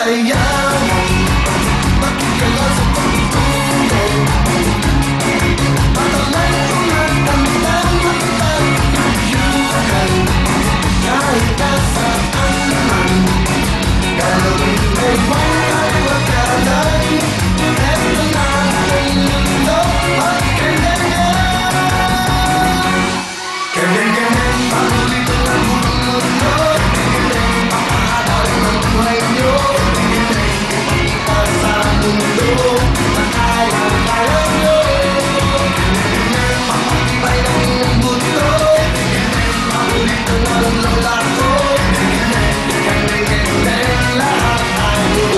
magsaya, makikalaw sa pagtulog. Matalay umatandang makipag-iugan, kahit nasaan man. Galawin ay buhay wakalan, eto na ang mundo at ganyan. Ganyan, panulit ang mundo. Ganyan, mapahal ng buhay nyo. Ganyan, ipakita sa mundo na kaya nyo. Ganyan, mapatibay ng iyong buto. Ganyan, panulit ang lola ko. Ganyan, lahat tayo.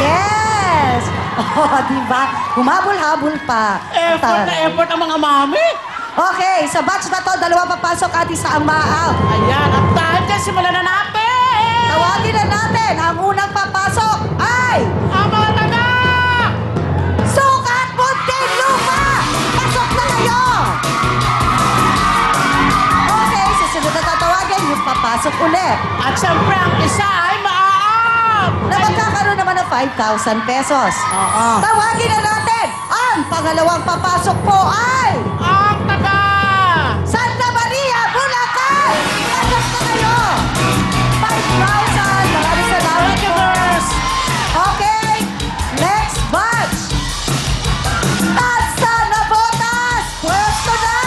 Yes! Oh, diba? Humabol-habol pa. Effort na effort ang mga mami. Okay, sa batch na to, dalawa papasok at isa ang ma-out. Ayan, at dahil dyan, simulan na natin! Tawagin na natin, ang unang papasok ay Ang mga taga! Sukat Muntinlupa! Pasok na kayo! Okay, susunod na tatawagin, yung papasok ulit. At siyempre, ang isa ay maaam! Na magkakaroon naman ng 5,000 pesos. Oo. Tawagin na natin, ang pangalawang papasok po ay Ang taga! Santa Maria, Bulacan! Pasok na kayo! 5,000! Maraming salamat Thank you, po. girls! Okay, next batch. Tansa na botas! Pwesto na!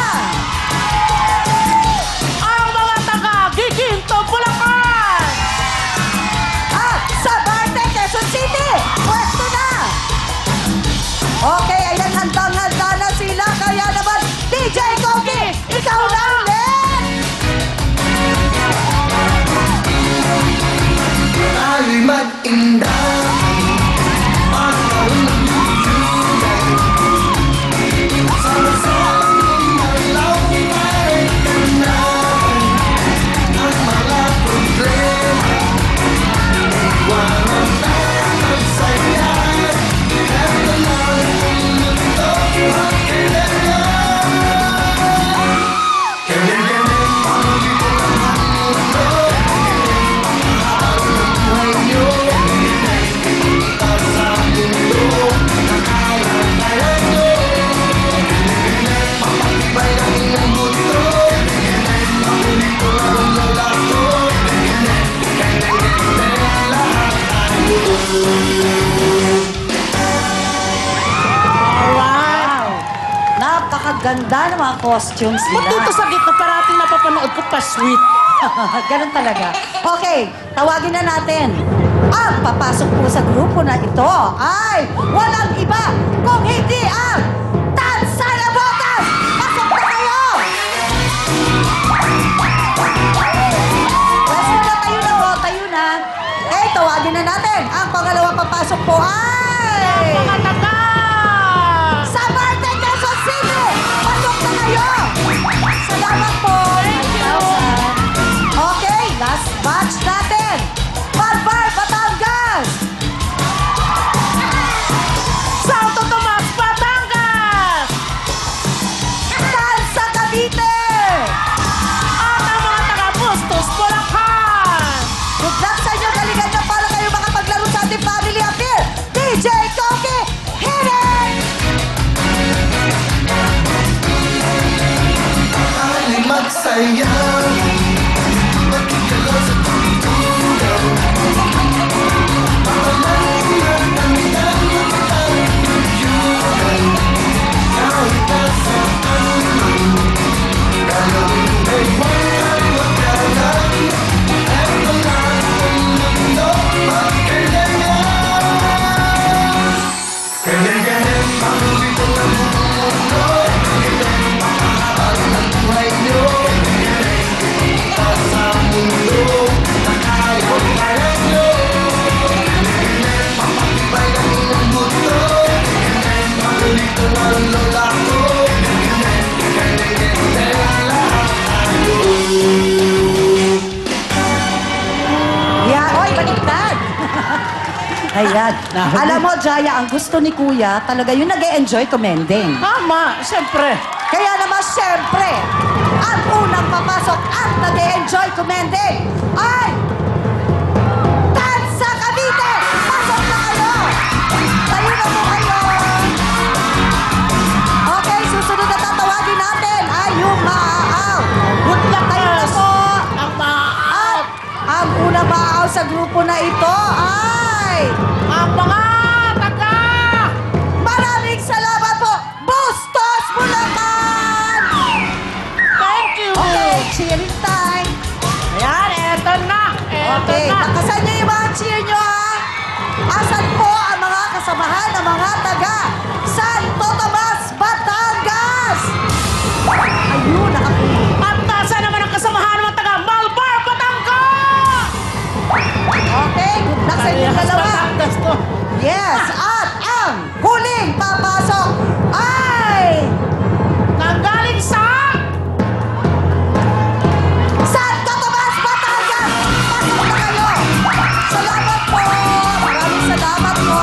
Ang mga taga! Giginto, Bulacan! At sa Barte, Quezon City! Pwesto na! Okay, ayan, handang-handa na sila. Kaya naman, DJ Kogi, ikaw na ulit! Tayo'y mag-indah, pagkaroon ng luyugan. Sama-samang malaway kanahan ang mga problema. Iwanan tayo magsaya, eto na ang mundo at kailangan. Ganyan, panulit ang mundo. Buhay nyo, ipakita sa mundo na kaya nyo. Mapatibay ang iyong buto. Makulit ko ang lola ko. Lahat tayo. Wow! Napakaganda ng mga costumes Ba't dito nila. sa gitna parating napapanood ko pa sweet? Ganun talaga. Okay, tawagin na natin. Ang papasok po sa grupo na ito ay walang iba kung hindi ang Tansa na Botas! Pasok na kayo! Pwesto na, tayo na po, tayo na. Okay, tawagin na natin. Ang pangalawang papasok po ay Mga taga! sa Marte, Quezon City! Pasok na kayo! Salamat po! Thank you. Okay, last batch natin! Malbar, Batangas! Santo Tomas, Batangas! Tansa, Cavite! At ang mga taga Bustos, Bulacan! Good luck sa inyo! Galingan na para kayo makapaglaro sa ating family affair! DJ Koki, hit it! Tayo'y magsaya, makikalaw sa pagtulog. Matalay umatandang makipag-iugan, kahit nasaan man. Galawin ay buhay wakalan, eto na ang mundo at kailangan. Ganyan, panulit ang mundo. Ganyan, mapahal ng buhay nyo. Ganyan, ipakita sa mundo na kaya nyo. Ganyan, mapatibay ang iyong buto. Ganyan, panulit ang lola ko. Ganyan, lahat tayo. Yeah, oy, baliktad! Ayan. Alam mo, Jaya, ang gusto ni Kuya, talaga yung nag-e-enjoy commending. Tama, siyempre. Kaya naman, syempre, ang unang papasok at nag-e-enjoy commending ay Good luck, Kayo na girls. po. Ang maaat. Ang unang maaw sa grupo na ito ay... Ang mga taga. Maraming salamat po, Bustos Bulacan! Thank you. Okay, cheering time. Ayan, eto na. Eto Okay, na. nakasan niyo yung mga cheer niyo, ha? Asan po ang mga kasamahan ng mga taga Santo Tomas, Batangas? Ayun, nakapulo. At nasa naman ang kasamahan ng mga taga Malbar, Batangas. Okay, good luck sa inyong Parehas dalawa. Batangas to. Yes, at ang huling papasok ay Nanggaling sa... Santo Tomas, Batangas! Pasok na kayo! Salamat po! Maraming salamat po!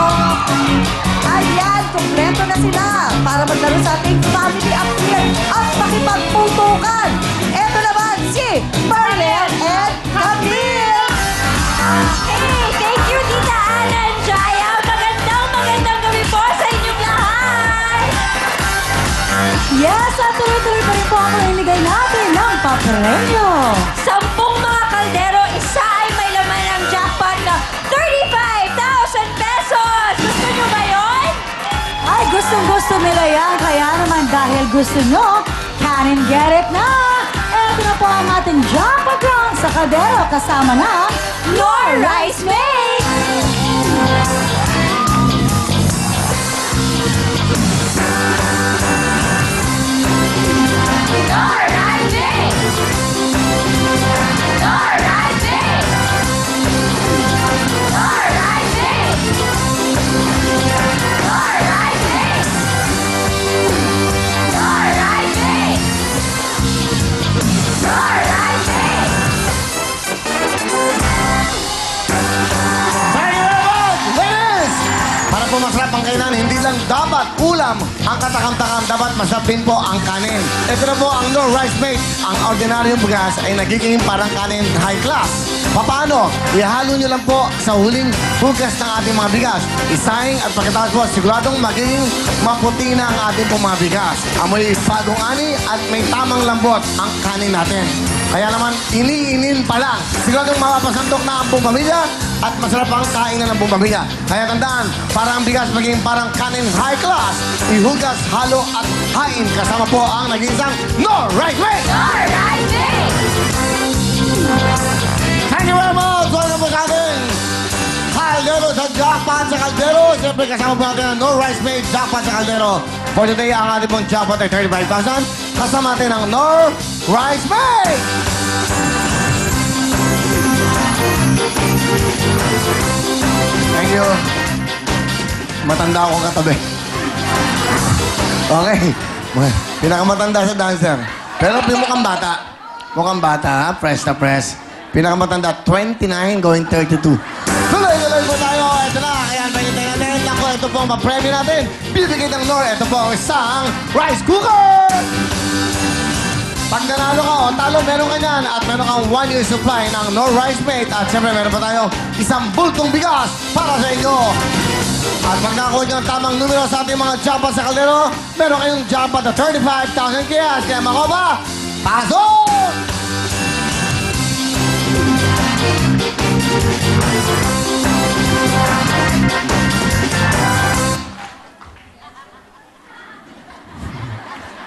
Ayan, kumpleto na sila para maglaro sa ating family affair at makipagputukan. Ito naman si Mariel and Camille! Hey, thank you, Tita Ana and Jaya. Magandang gabi po sa inyong lahat. Yes, at tuloy-tuloy pa rin po ang iligay natin ng papremyo. 10 mga kaldero, isa ay may laman ng jackpot na 35,000 pesos. Gusto nyo ba yun? Ay, gustong-gusto nila yan. Kaya naman dahil gusto nyo, can and get it na! Ito na po ang ating jackpot round sa kaldero kasama na Nor Rice Mix! Nor Rice Mix! Nor Rice Mix! Nor Rice Mix! Nor Rice Mix! Nor Rice Mix! Nor Rice Mix! Ladies! Para po masarap ang kainan, hindi lang dapat ulam ang katakam-takam, dapat masarap din po ang kanin. Ito na po ang No Rice Mate. Ang ordinaryong bigas ay nagiging parang kanin high class. Paano? Ihalo nyo lang po sa huling hugas ng ating mga bigas. Isaing at pagkatapos po, siguradong magiging maputi na ang ating pong mga bigas. Amoy bagong ani at may tamang lambot ang kanin natin. Kaya naman, iniinin pa lang. Siguradong mapapasantok na ang buong pamilya at masarap ang kainan ng buong pamilya. Kaya tandaan, para ang bigas maging parang kanin high class, ihugas, halo at hain kasama po ang nag-iisang No Right Way! Nor Rice Mix! Thank you very much! Welcome po sa ating Kaldero sa Jackpot sa Kaldero. Siyempre kasama po natin ang No Rice Made Jackpot sa Kaldero. For today, ang ating pong jackpot ay 35,000. Kasama natin ang No Rice Made! Thank you. Matanda akong katabi. Okay. Pinakamatanda sa dancer. Pero mukhang bata. Mukhang bata, press na press. Pinakamatanda, 29 going 32. Tuloy-tuloy po tayo. Ito na, kaya antayin natin. Ako, ito po ang ma-premyo natin. Bibigay ng Nor. Ito po ang isang rice cooker! Pag nanalo ka o talo, meron ka niyan. At meron kang 1 year supply ng Nor Rice Mate. At siyempre, meron pa tayo isang bultong bigas para sa inyo. At pag nakakuha nyo ang tamang numero sa ating mga jackpot sa kaldero, meron kayong jackpot na 35,000 kiyas. Kaya makoba, pasok!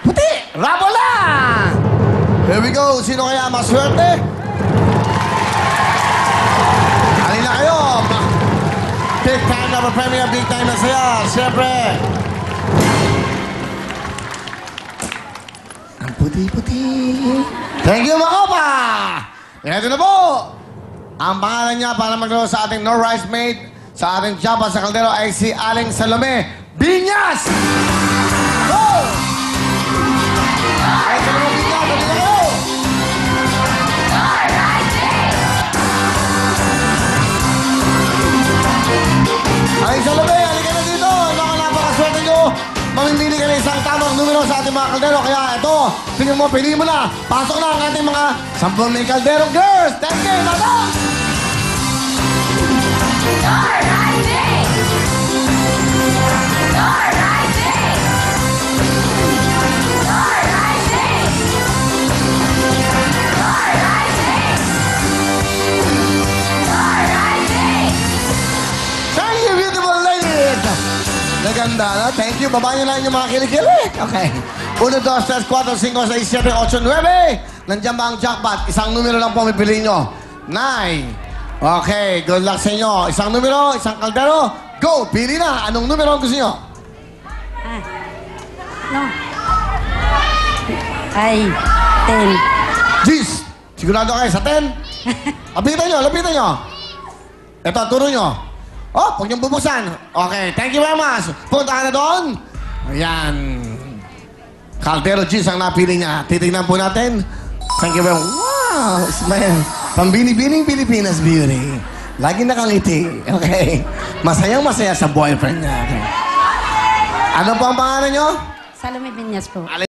Puti! Rabo lang! Here we go. Sino kaya maswerte? Halina kayo. Big time na premiere, big time na saya. Siyempre. Ang puti-puti. Thank you, Makopa! Ito na po. Ang pangalan niya para maglaro sa ating No Rice Mate sa ating Japa sa Kaldero ay si Aling Salome Binyas! Go! Ay, Salome Binyas, halina kayo! Nor Rice Mix! Ay, Salome, halika na dito. Baka napakaswerte nyo. Mamimili ka na isang tamang numero sa ating mga kaldero. Kaya ito, tingnan mo, piliin mo na. Pasok na ang ating mga 10 may kaldero girls. 10K, pasok! Nor Rice Mix! Nor Rice Mix! Nor Rice Mix! you. Baba niyo lang yung mga kilikili. Okay. 1, 2, 3, 4, 5, 6, 7, 8, 9. Nandiyan ba ang jackpot? Isang numero lang po pipiliin nyo. 9. Okay, good luck sa inyo. Isang numero, isang kaldero. Go! Pili na. Anong numero ang gusto nyo? No. Ay, 10. Jeez! Sigurado kayo sa 10? Lapitan nyo, lapitan nyo. Ito, turo nyo. Oh, huwag niyong bubuksan. Okay, thank you very much. Punta ka na doon. Ayan. Caldero Jeez ang napili niya. Titignan po natin. Thank you very much. Wow! Smile. Pambini-bining Pilipinas beauty. Lagi nakangiti. Okay. Masayang-masaya sa boyfriend niya. Okay. Ano po ang pangalan nyo? Salome Viñas po.